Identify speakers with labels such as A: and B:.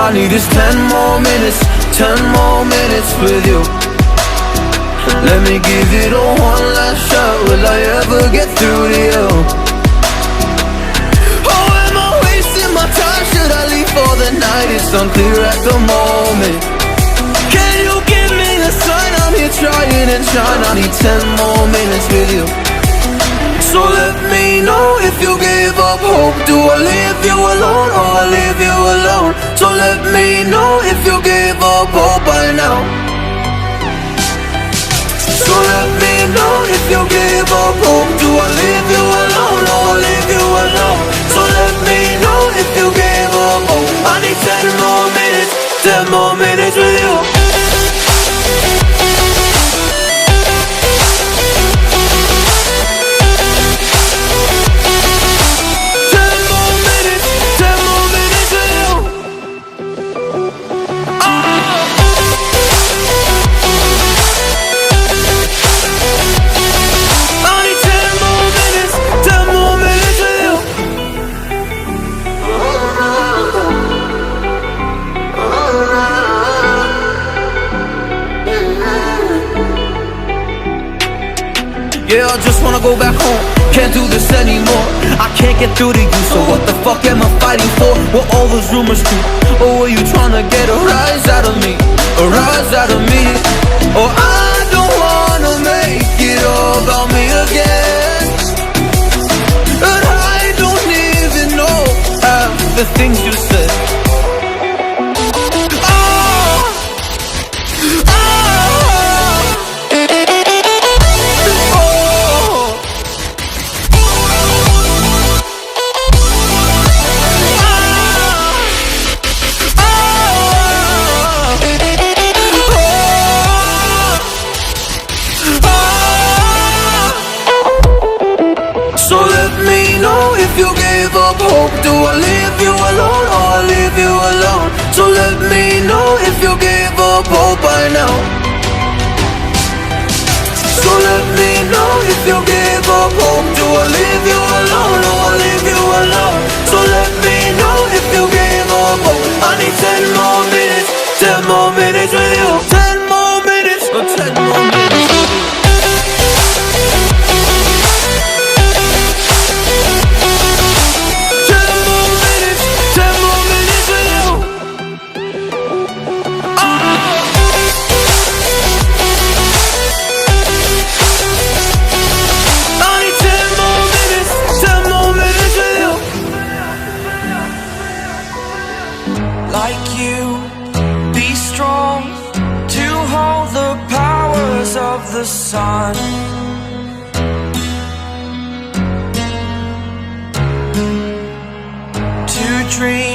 A: I need is 10 more minutes, 10 more minutes with you. Let me give it a one last shot. Will I ever get through to you? Oh, am I wasting my time? Should I leave for the night? It's unclear at the moment. Can you give me a sign? I'm here trying and trying. I need 10 more minutes with you. So let me know if you give up hope. Do I leave you alone or I leave you alone? So let me know if you give up hope by now. So let me know if you give up hope. Do I leave you alone or I leave you alone? So let me know if you give up hope. I need 10 more minutes, 10 more minutes with you. Yeah, I just wanna go back home. Can't do this anymore. I can't get through to you, so what the fuck am I fighting for? What all those rumors do? Or were you trying to get a rise out of me? A rise out of me? Or I don't wanna make it all about me again. And I don't even know half the things you said. So let me know if you gave up hope. Do I leave you alone or I leave you alone? So let me know if you gave up hope by now. So let me know if you gave up hope. Do I leave you alone or I leave you alone? So let me know if you gave up hope. I need 10 more minutes, 10 more minutes with you. 10 more minutes, or 10 more minutes with you.
B: Like you, be strong to hold the powers of the sun. To dream